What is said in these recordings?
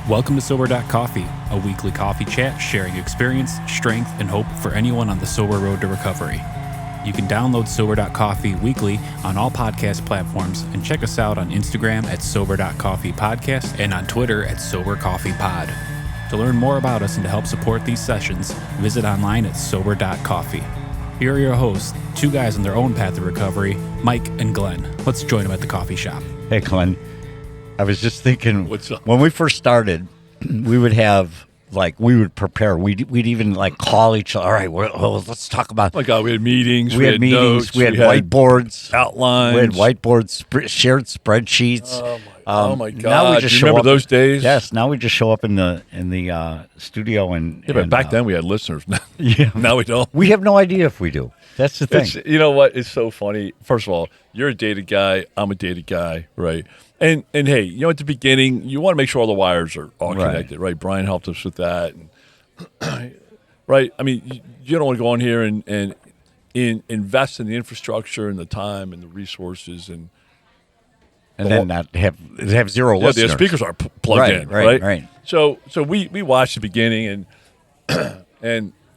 Welcome to Sober.Coffee, a weekly coffee chat sharing experience, strength, and hope for anyone on the sober road to recovery. You can download Sober.Coffee weekly on all podcast platforms and check us out on Instagram at Sober.Coffee Podcast and on Twitter at Sober.Coffee Pod. To learn more about us and to help support these sessions, visit online at Sober.Coffee. Here are your hosts, two guys on their own path to recovery, Mike and Glenn. Let's join them at the coffee shop. Hey, Glenn. I was just thinking, What's up? when we first started, we would have, we would prepare. We'd even, call each other. All right, let's talk about. Oh my God, we had meetings. We had meetings. Notes, we had whiteboards. Outlines. We had whiteboards, shared spreadsheets. Oh my God. Now we just Do you show remember up, those days? Yes. Now we just show up in the studio and. Yeah, but back then we had listeners. Yeah. Now we don't. We have no idea if we do. That's the thing. You know what? It's so funny. First of all, you're a dated guy. I'm a dated guy, right? And hey, at the beginning, you want to make sure all the wires are all connected, right? Brian helped us with that, and, right? I mean, you don't want to go on here and invest in the infrastructure and the time and the resources and then not have zero listeners. Yeah, the speakers are plugged in, right. So we watched the beginning and I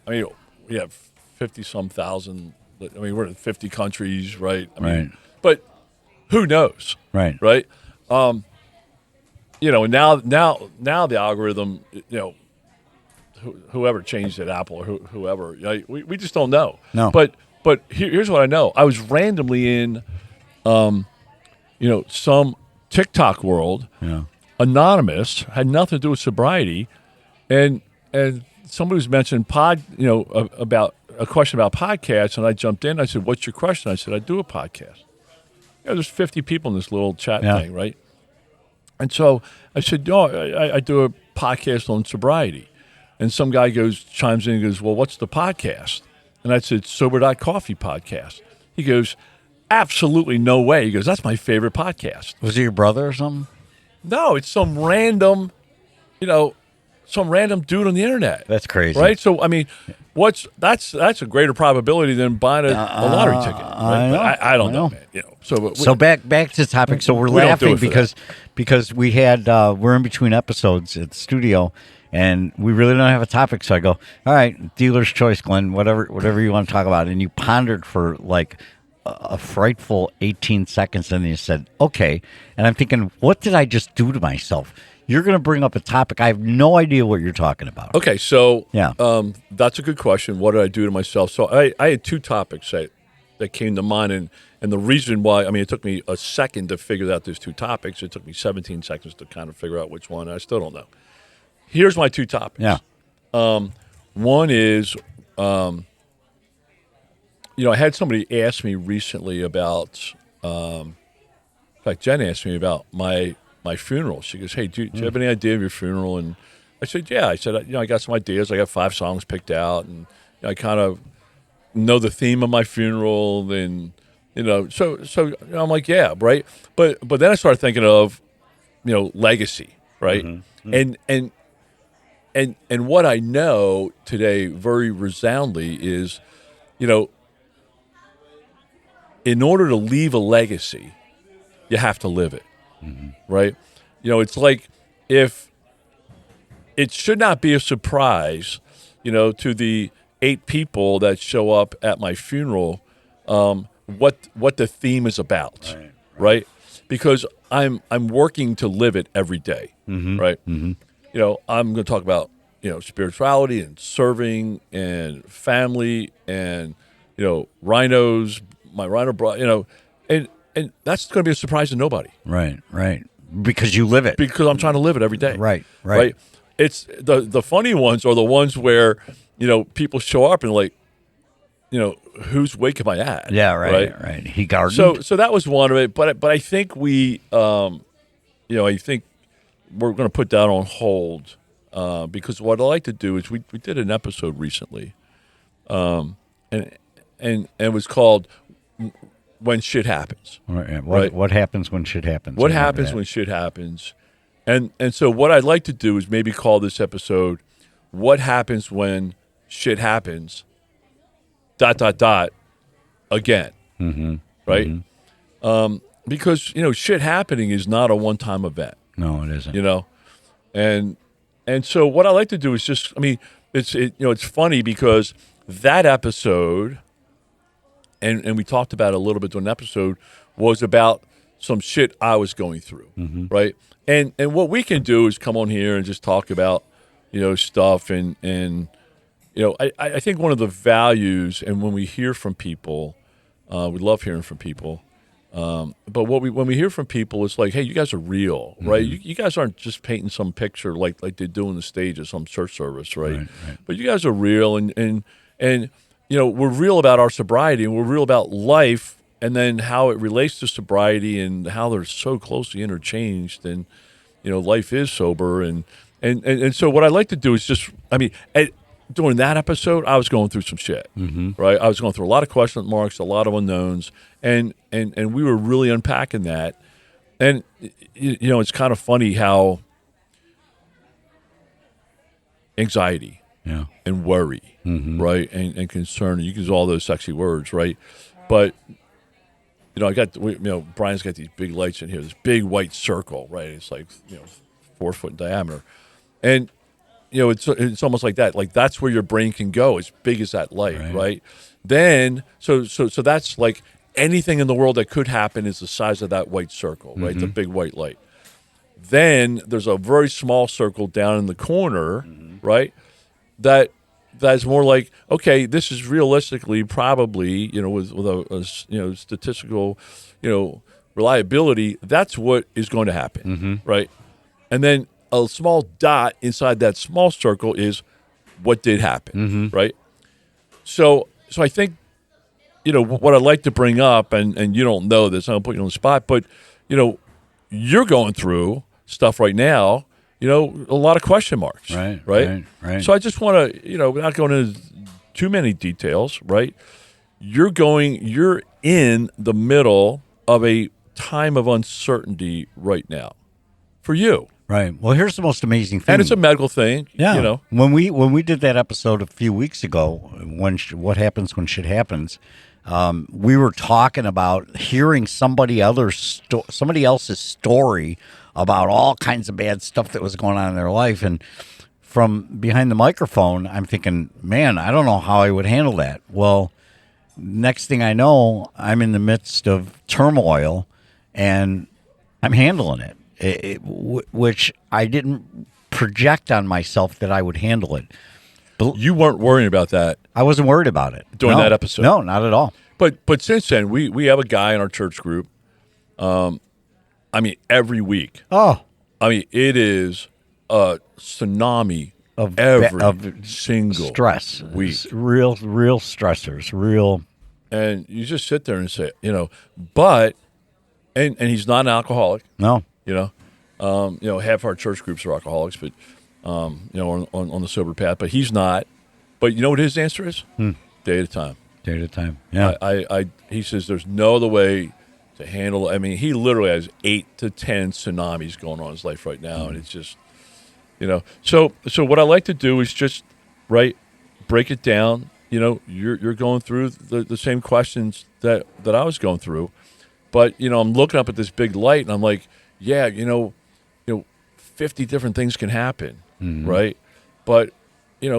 mean, we have 50-some thousand. I mean, we're in 50 countries, right? I mean, but who knows, right? And now the algorithm, whoever changed it, Apple or whoever, we just don't know. No. But here's what I know. I was randomly in, some TikTok world, anonymous, had nothing to do with sobriety, and somebody was mentioning about a question about podcasts, and I jumped in. I said, "What's your question?" I said, "I do a podcast." There's 50 people in this little chat thing, right? And so I said, "No, I do a podcast on sobriety." And some guy chimes in and goes, "Well, what's the podcast?" And I said, Sober.Coffee Podcast. He goes, "Absolutely no way." He goes, "That's my favorite podcast." Was it your brother or something? No, it's some random dude on the internet. That's crazy. Right? So, I mean, that's a greater probability than buying a lottery ticket. Right? I don't know, man. So back to the topic. So we're laughing because we had we're in between episodes at the studio, and we really don't have a topic. So I go, "All right, dealer's choice, Glenn. Whatever you want to talk about." And you pondered for a frightful 18 seconds, and then you said, "Okay." And I'm thinking, what did I just do to myself? You're going to bring up a topic. I have no idea what you're talking about. Okay, so yeah. That's a good question. What did I do to myself? So I had two topics that came to mind, and the reason why, I mean, it took me a second to figure out those two topics. It took me 17 seconds to kind of figure out which one. I still don't know. Here's my two topics. Yeah. One is, I had somebody ask me recently about, in fact, Jen asked me about my funeral. She goes, "Hey, do you have any idea of your funeral?" And I said, "Yeah." I said, I got some ideas. I got 5 songs picked out, and I kind of know the theme of my funeral, and so I'm like, yeah, right. But then I started thinking of, legacy, right? Mm-hmm. And what I know today very resoundingly is, in order to leave a legacy, you have to live it. Mm-hmm. Right? It's like if it should not be a surprise, to the 8 people that show up at my funeral, what the theme is about, right? Because I'm working to live it every day, right? Mm-hmm. I'm going to talk about, spirituality and serving and family and, rhinos, my rhino bro, and that's going to be a surprise to nobody. Right. Because you live it. Because I'm trying to live it every day. Right. It's the funny ones are the ones where, people show up and whose wake am I at? Yeah, right. He gardened. So that was one of it. But I think I think we're going to put that on hold because what I like to do is we did an episode recently, and it was called When Shit Happens. Right. What happens when shit happens? What happens when shit happens? And so what I'd like to do is maybe call this episode What Happens When Shit Happens, ... again. Mm-hmm. Right? Mm-hmm. Because, shit happening is not a one-time event. No, it isn't. And so what I like to do is just, I mean, it's funny because that episode, and we talked about it a little bit during the episode, was about some shit I was going through, right? And what we can do is come on here and just talk about, stuff and I think one of the values, and when we hear from people, we love hearing from people. But when we hear from people, it's like, hey, you guys are real, right? You guys aren't just painting some picture like they do on the stage at some church service, right? But you guys are real, and we're real about our sobriety, and we're real about life, and then how it relates to sobriety, and how they're so closely interchanged, and life is sober, and so what I like to do is just, during that episode, I was going through some shit, right? I was going through a lot of question marks, a lot of unknowns, and we were really unpacking that. And, it's kind of funny how anxiety and worry, right, and concern, you can use all those sexy words, right? But, Brian's got these big lights in here, this big white circle, right? It's like, 4 foot in diameter. And, it's almost like that. Like, that's where your brain can go, as big as that light, right? Then, so that's like anything in the world that could happen is the size of that white circle, right? The big white light. Then there's a very small circle down in the corner, right? That's more like, okay, this is realistically probably, with a statistical, reliability, that's what is going to happen, right? And then a small dot inside that small circle is what did happen, right? So I think, what I'd like to bring up, and you don't know this, I don't put you on the spot, but, you're going through stuff right now, a lot of question marks, right? So I just want to, without going into too many details, right? You're in the middle of a time of uncertainty right now for you. Right. Well, here's the most amazing thing. And it's a medical thing. Yeah. When we did that episode a few weeks ago, what happens when shit happens, we were talking about hearing somebody else's story about all kinds of bad stuff that was going on in their life. And from behind the microphone, I'm thinking, man, I don't know how I would handle that. Well, next thing I know, I'm in the midst of turmoil and I'm handling it. Which I didn't project on myself that I would handle it. But you weren't worrying about that. I wasn't worried about it during that episode. No, not at all. But since then, we have a guy in our church group. Every week. Oh, it is a tsunami of every single stress week. Real stressors. Real. And you just sit there and say, but and he's not an alcoholic. No. Half our church groups are alcoholics, but on the sober path. But he's not. But you know what his answer is? Day at a time. Day at a time. Yeah. He says there's no other way to handle. He literally has 8 to 10 tsunamis going on in his life right now, and it's just, So what I like to do is just break it down. You're going through the same questions that I was going through, but I'm looking up at this big light, and I'm like, yeah, 50 different things can happen, right? But,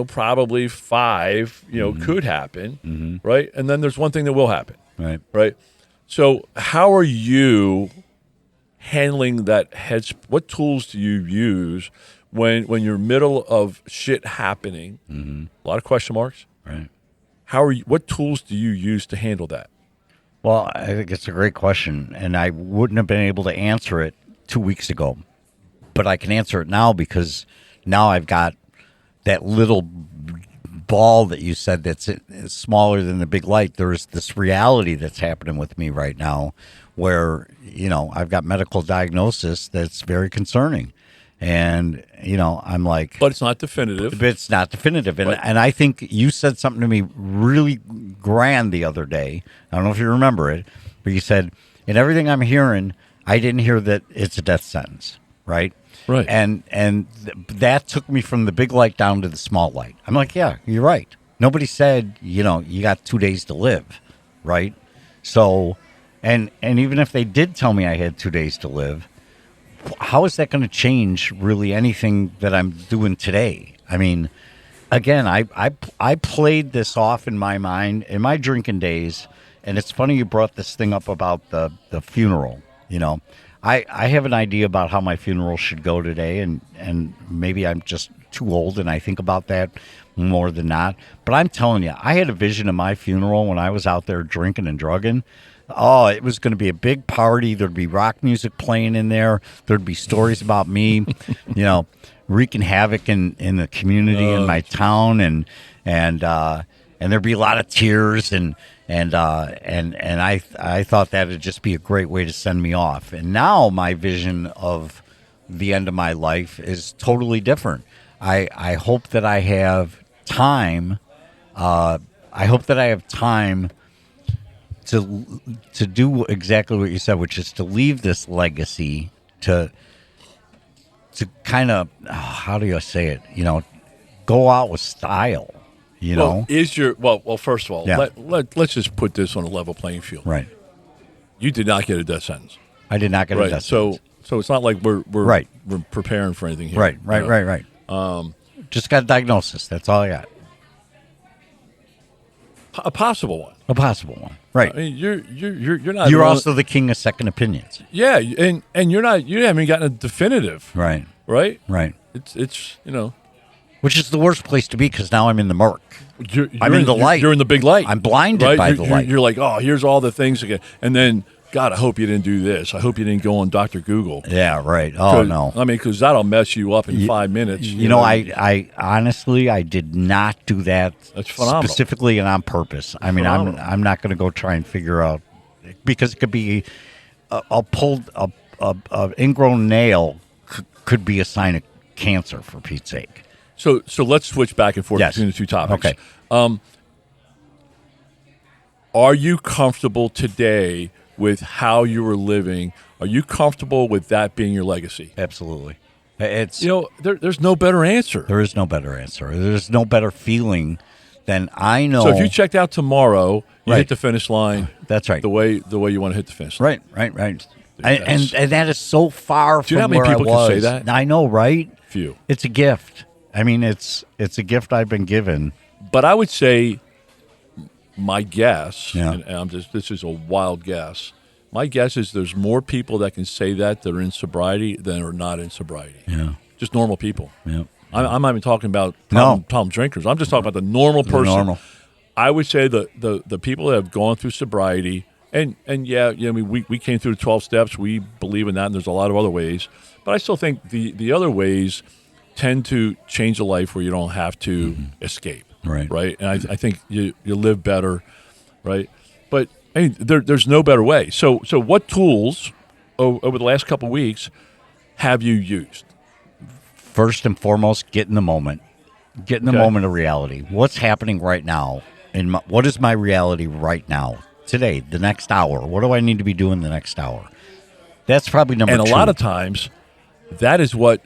probably 5, could happen, right? And then there's one thing that will happen, right? So how are you handling that what tools do you use when you're middle of shit happening, a lot of question marks, right? What tools do you use to handle that? Well, I think it's a great question, and I wouldn't have been able to answer it 2 weeks ago, but I can answer it now because now I've got that little ball that you said that's smaller than the big light. There's this reality that's happening with me right now where, I've got medical diagnosis that's very concerning. And, I'm like... But it's not definitive. But it's not definitive. And I think you said something to me really grand the other day. I don't know if you remember it, but you said, in everything I'm hearing, I didn't hear that it's a death sentence, right? Right. And that took me from the big light down to the small light. I'm like, yeah, you're right. Nobody said, you got 2 days to live, right? So, and even if they did tell me I had 2 days to live, how is that going to change really anything that I'm doing today? I mean, again, I played this off in my mind in my drinking days, and it's funny you brought this thing up about the funeral. You know, I have an idea about how my funeral should go today, and maybe I'm just too old and I think about that more than not. But I'm telling you, I had a vision of my funeral when I was out there drinking and drugging. Oh, it was going to be a big party. There'd be rock music playing in there. There'd be stories about me, wreaking havoc in the community in my town, and there'd be a lot of tears and I thought that'd just be a great way to send me off. And now my vision of the end of my life is totally different. I hope that I have time. I hope that I have time to do exactly what you said, which is to leave this legacy, to kind of, how do you say it? Go out with style. First of all, let's just put this on a level playing field. Right. You did not get a death sentence. I did not get a death sentence. So it's not like we're right. We're preparing for anything here. Right. Just got a diagnosis. That's all I got. A possible one. Right. I mean, you're not. You're also the king of second opinions. Yeah, and you're not. You haven't gotten a definitive. Right. It's Which is the worst place to be, because now I'm in the murk. I'm in the light. You're in the big light. I'm blinded by the light. You're like, oh, here's all the things again, and then, God, I hope you didn't do this. I hope you didn't go on Dr. Google. Yeah, right. Oh, no. I mean, because that'll mess you up in 5 minutes. I honestly, I did not do that. That's phenomenal. Specifically and on purpose. I mean, I'm not going to go try and figure out, because it could be a ingrown nail could be a sign of cancer, for Pete's sake. So let's switch back and forth between the two topics. Okay. Are you comfortable today with how you were living? Are you comfortable with that being your legacy? Absolutely. It's there's no better answer. There is no better answer. There's no better feeling than I know. So if you checked out tomorrow, you hit the finish line. That's right. The way you want to hit the finish line. Right. And that is so far from where I was. Do you know how many people can say that? I know, right? Few. It's a gift. I mean, it's a gift I've been given. But I would say, my guess, and this is a wild guess, my guess is there's more people that can say that are in sobriety than are not in sobriety. Yeah. Just normal people. Yeah. I'm not even talking about problem drinkers. I'm just talking about the normal person. I would say the people that have gone through sobriety, and I mean, we came through the 12 steps. We believe in that, and there's a lot of other ways. But I still think the other ways tend to change a life where you don't have to escape. Right. And I think you live better, right? But I mean, there's no better way. So what tools over the last couple of weeks have you used? First and foremost, get in the moment. Get in the moment of reality. What's happening right now? What is my reality right now? Today, the next hour. What do I need to be doing the next hour? That's probably number two. And a lot of times, that is what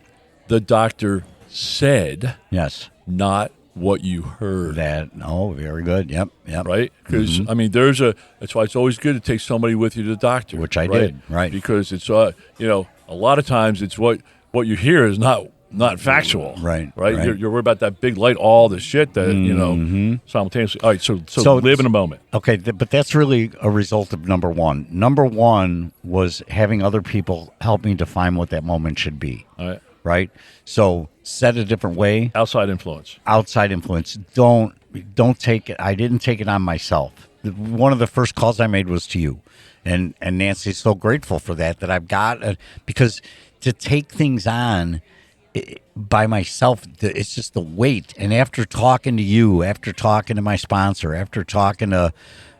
the doctor said. Yes. Not what you heard. Very good. Yep. Right? Because, I mean, that's why it's always good to take somebody with you to the doctor. Which I did, right. Because it's, a lot of times it's what you hear is not factual. Right. You're worried about that big light, all the shit that, simultaneously. All right, so live in a moment. Okay, but that's really a result of number one. Number one was having other people help me define what that moment should be. All right. Right? So set a different way. Outside influence. Don't take it. I didn't take it on myself. One of the first calls I made was to you. And Nancy's so grateful for that I've got, because to take things on by myself, it's just the weight. And after talking to you, after talking to my sponsor, after talking to,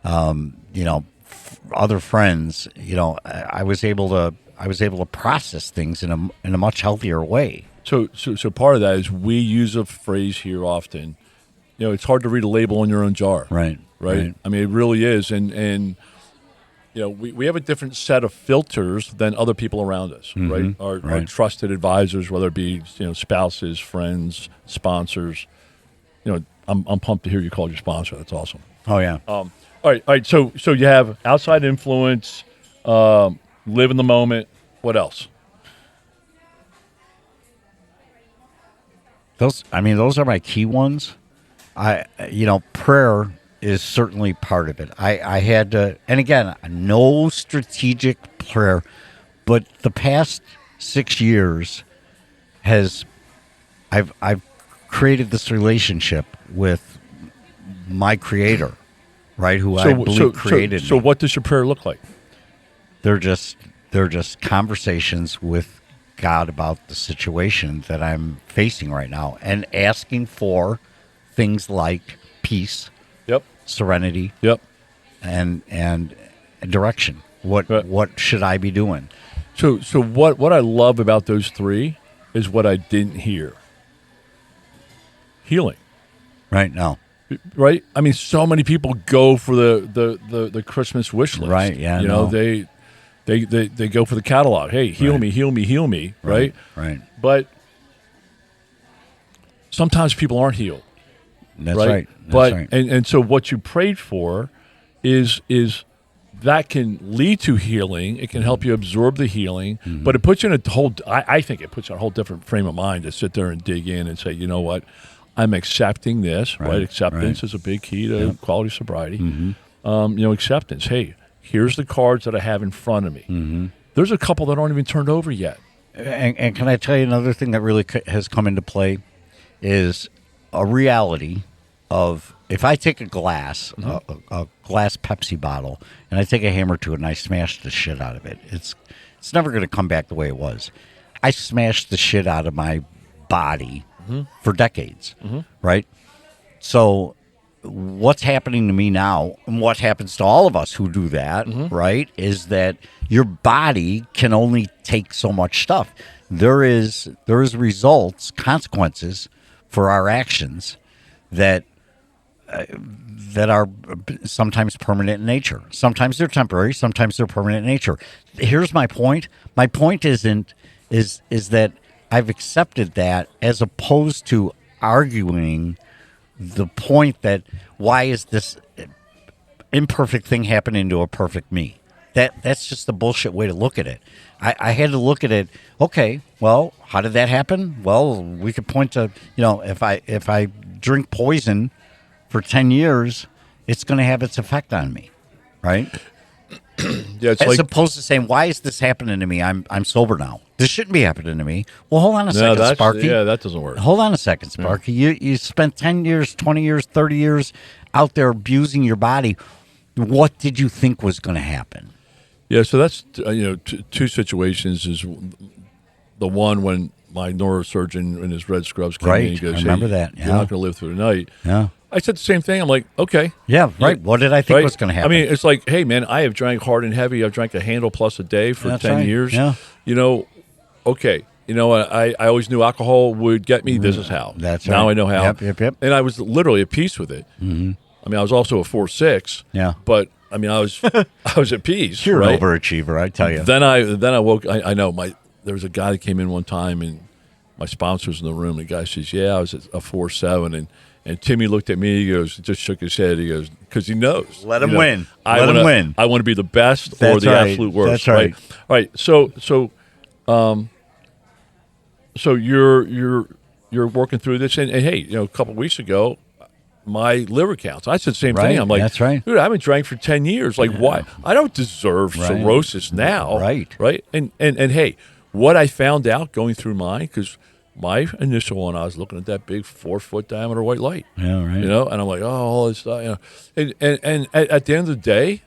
other friends, I was able to process things in a much healthier way. So part of that is we use a phrase here often. It's hard to read a label on your own jar. Right. I mean, it really is, and we have a different set of filters than other people around us. Right. Our trusted advisors, whether it be spouses, friends, sponsors. I'm pumped to hear you called your sponsor. That's awesome. Oh yeah. All right. So you have outside influence. Live in the moment. What else? Those are my key ones. Prayer is certainly part of it. I had to, and again, no strategic prayer, but the past 6 years I've created this relationship with my Creator, right? Who I believe created me. So what does your prayer look like? They're just conversations with God about the situation that I'm facing right now, and asking for things like peace, serenity, and direction. What should I be doing? So what I love about those three is what I didn't hear. Healing. Right now. Right? I mean, so many people go for the Christmas wish list. Right, yeah. You know, they go for the catalog. Hey, heal me, heal me, heal me, right? Right. But sometimes people aren't healed. That's right. That's right. And so what you prayed for is that can lead to healing. It can help you absorb the healing, but it puts you in a whole. I think it puts you in a whole different frame of mind to sit there and dig in and say, you know what, I'm accepting this. Right. Acceptance is a big key to quality sobriety. Acceptance. Hey, here's the cards that I have in front of me. There's a couple that aren't even turned over yet. And can I tell you another thing that really has come into play is a reality of, if I take a glass, a glass Pepsi bottle, and I take a hammer to it and I smash the shit out of it, it's never going to come back the way it was. I smashed the shit out of my body for decades, right? So what's happening to me now, and what happens to all of us who do that, right, is that your body can only take so much stuff. There is results, consequences for our actions that are sometimes permanent in nature. Sometimes they're temporary. Sometimes they're permanent in nature. Here's my point. My point is that I've accepted that, as opposed to arguing the point that why is this imperfect thing happening to a perfect me? That's just a bullshit way to look at it. I had to look at it. Okay, well, how did that happen? Well, we could point to, if I drink poison for 10 years, it's going to have its effect on me, right? As opposed to saying, why is this happening to me? I'm sober now. This shouldn't be happening to me. Well, hold on a second, Sparky. Yeah, that doesn't work. Hold on a second, Sparky. You spent 10 years, 20 years, 30 years out there abusing your body. What did you think was going to happen? Yeah, so that's two situations. Is the one when my neurosurgeon in his red scrubs came in and he goes, I remember that. Yeah. You're not going to live through the night. Yeah. I said the same thing. I'm like, okay. Yeah, right. What did I think was going to happen? I mean, it's like, hey, man, I have drank hard and heavy. I've drank a handle plus a day for 10 years. Yeah. Okay. I always knew alcohol would get me. This is how. That's right. Now I know how. Yep. And I was literally at peace with it. Mm-hmm. I mean, I was also a 4.6. Yeah. But I mean, I was at peace. You're right? an overachiever, I tell you. Then I woke. I know there was a guy that came in one time, and my sponsor was in the room. The guy says, "Yeah, I was at a 4.7," and Timmy looked at me. He goes, just shook his head. He goes, because he knows. Let him win. Let him win. I want to be the best or the absolute worst. That's right. All right. So you're working through this, and hey, a couple of weeks ago, my liver counts. I said the same thing. I'm like, that's right. Dude, I haven't drank for 10 years. Like, why? I don't deserve cirrhosis now. Right. And hey, what I found out going through mine, because my initial one, I was looking at that big 4-foot diameter white light. Yeah, right. And I'm like, oh, all this stuff. And at the end of the day,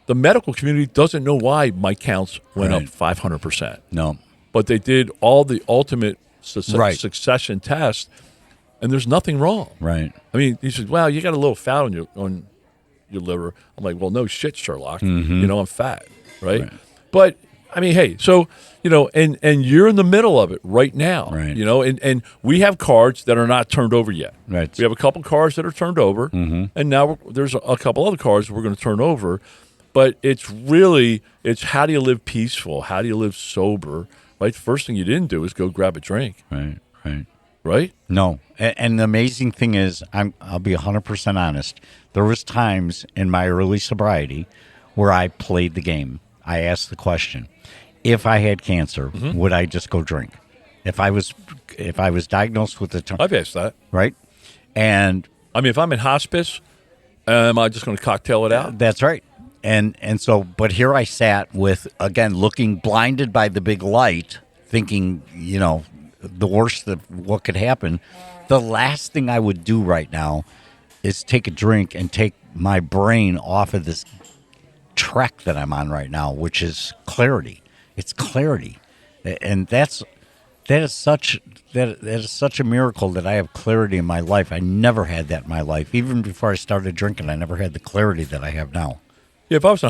the medical community doesn't know why my counts went up 500%. No. But they did all the ultimate succession tests, and there's nothing wrong. Right. I mean, he said, well, you got a little fat on your liver. I'm like, well, no shit, Sherlock. Mm-hmm. I'm fat, right? But, I mean, hey, so, and you're in the middle of it right now, right. And we have cards that are not turned over yet. Right. We have a couple cards that are turned over, and now there's a couple other cards we're going to turn over. But it's how do you live peaceful? How do you live sober? Right? The first thing you didn't do is go grab a drink. Right? No. And the amazing thing is, I'll be 100% honest. There was times in my early sobriety where I played the game. I asked the question, if I had cancer, would I just go drink? If I was diagnosed with the I've asked that. right, and I mean, if I'm in hospice, am I just going to cocktail it out? that's right. And so, but here I sat with, again, looking blinded by the big light, thinking, the worst of what could happen. The last thing I would do right now is take a drink and take my brain off of this trek that I'm on right now, which is clarity. It's clarity. And that is such a miracle that I have clarity in my life. I never had that in my life. Even before I started drinking, I never had the clarity that I have now. Yeah, if I was in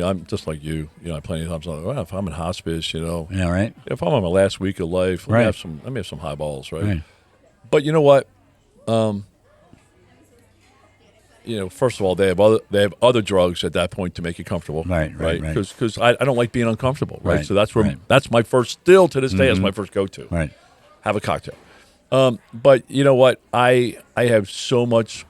I'm just like you. Plenty of times I'm like, well, if I'm in hospice, Yeah, right. if I'm on my last week of life, let me have some highballs, right? But you know what? First of all, they have other drugs at that point to make you comfortable, right? Because I don't like being uncomfortable, right? So that's right. that's my first. Still to this day, that's my first go-to. Right. Have a cocktail. But you know what? I have so much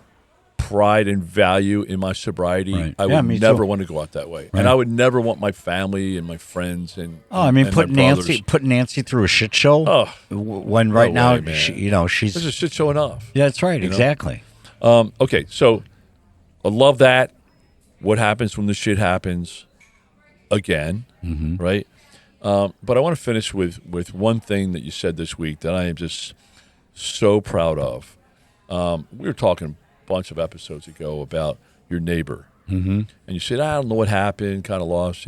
pride and value in my sobriety. Right. I Yeah, would me never too. want to go out that way, Right. and I would never want my family and my friends and put my brothers. Nancy through a shit show. Oh, when no now way, man. she's This is shit show enough. yeah, that's right, exactly. Okay, so I love that. What happens when the shit happens again, right? But I want to finish with one thing that you said this week that I am just so proud of. We were talking a bunch of episodes ago about your neighbor. And you said, I don't know what happened, kind of lost,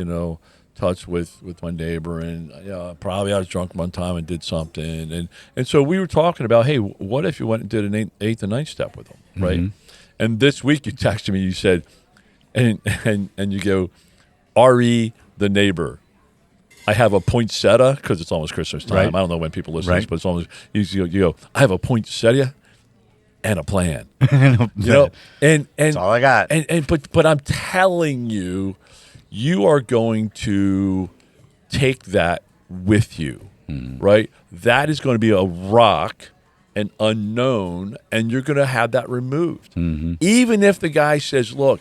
touch with my neighbor. And probably I was drunk one time and did something. And so we were talking about, hey, what if you went and did an eighth and ninth step with him, right? And this week you texted me, you said, and you go, R.E. the neighbor. I have a poinsettia, because it's almost Christmas time. Right. I don't know when people listen to Right. this, but it's almost, you go, I have a poinsettia and a plan. And That's all I got. But I'm telling you, you are going to take that with you, right? That is going to be a rock, an unknown, and you're going to have that removed. Even if the guy says, look,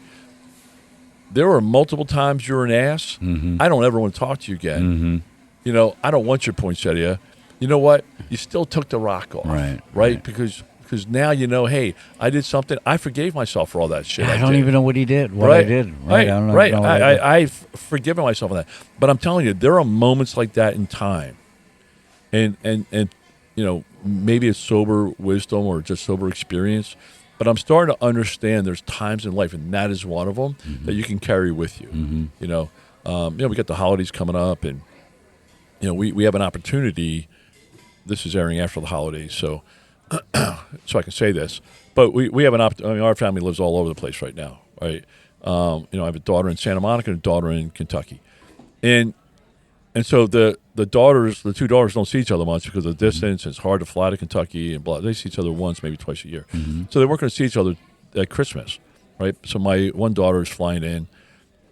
there were multiple times you're an ass. I don't ever want to talk to you again. I don't want your poinsettia. You know what? You still took the rock off, right? Because now hey, I did something. I forgave myself for all that shit. I don't even know what he did. I don't know. I've forgiven myself for that. But I'm telling you, there are moments like that in time, and maybe it's sober wisdom or just sober experience. But I'm starting to understand there's times in life, and that is one of them, that you can carry with you. We got the holidays coming up, and we have an opportunity. This is airing after the holidays, so I can say this. But we have an opportunity. I mean, our family lives all over the place right now, right? I have a daughter in Santa Monica and a daughter in Kentucky, and so the two daughters don't see each other much because of the distance. It's hard to fly to Kentucky and blah. They see each other once, maybe twice a year. So they weren't going to see each other at Christmas, right? So my one daughter is flying in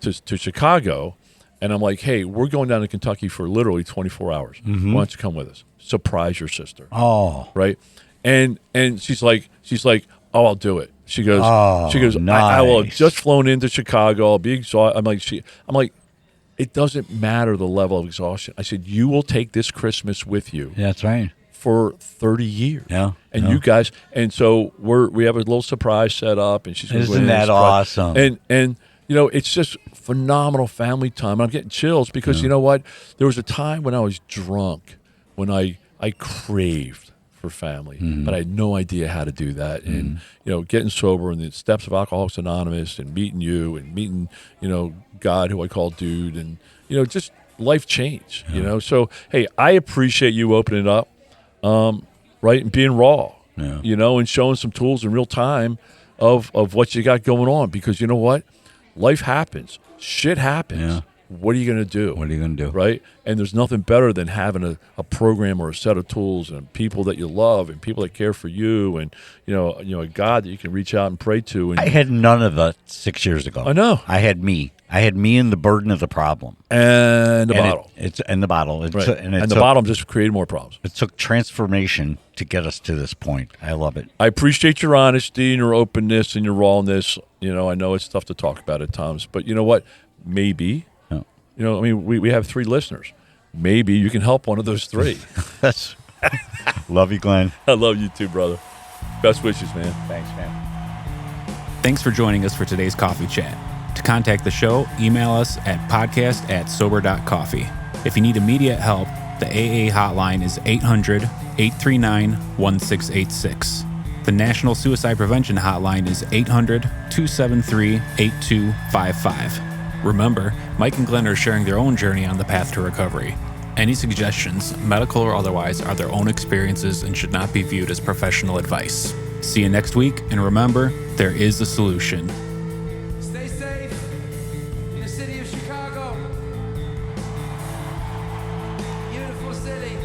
to Chicago, and I'm like, hey, we're going down to Kentucky for literally 24 hours. Why don't you come with us? Surprise your sister. Oh, right. And she's like, oh, I'll do it. She goes, nice. I will have just flown into Chicago. I'll be exhausted. I'm like, it doesn't matter the level of exhaustion. I said, you will take this Christmas with you. Yeah, that's right. For 30 years. Yeah. And you guys, and so we have a little surprise set up, and she's going to Isn't that awesome? And it's just phenomenal family time. And I'm getting chills because you know what? There was a time when I was drunk, when I craved for family, but I had no idea how to do that. And getting sober and the steps of Alcoholics Anonymous, and meeting you, and meeting God, who I call dude, and just life change. So hey, I appreciate you opening up, right, and being raw, and showing some tools in real time of what you got going on, because you know what, life happens, shit happens. Yeah. What are you going to do? What are you going to do? Right? And there's nothing better than having a program or a set of tools and people that you love and people that care for you, and a God that you can reach out and pray to. And I had none of that 6 years ago. I know. I had me and the burden of the problem. And the bottle. It's in the bottle. Right. And the bottle just created more problems. It took transformation to get us to this point. I love it. I appreciate your honesty and your openness and your rawness. I know it's tough to talk about at times, but you know what? Maybe. We have 3 listeners. maybe you can help one of those 3. Love you, Glenn. I love you too, brother. Best wishes, man. Thanks, man. Thanks for joining us for today's coffee chat. To contact the show, email us at podcast@Sober.Coffee. If you need immediate help, the AA hotline is 800-839-1686. The National Suicide Prevention Hotline is 800-273-8255. Remember, Mike and Glenn are sharing their own journey on the path to recovery. Any suggestions, medical or otherwise, are their own experiences and should not be viewed as professional advice. See you next week, and remember, there is a solution. Stay safe in the city of Chicago. Beautiful city.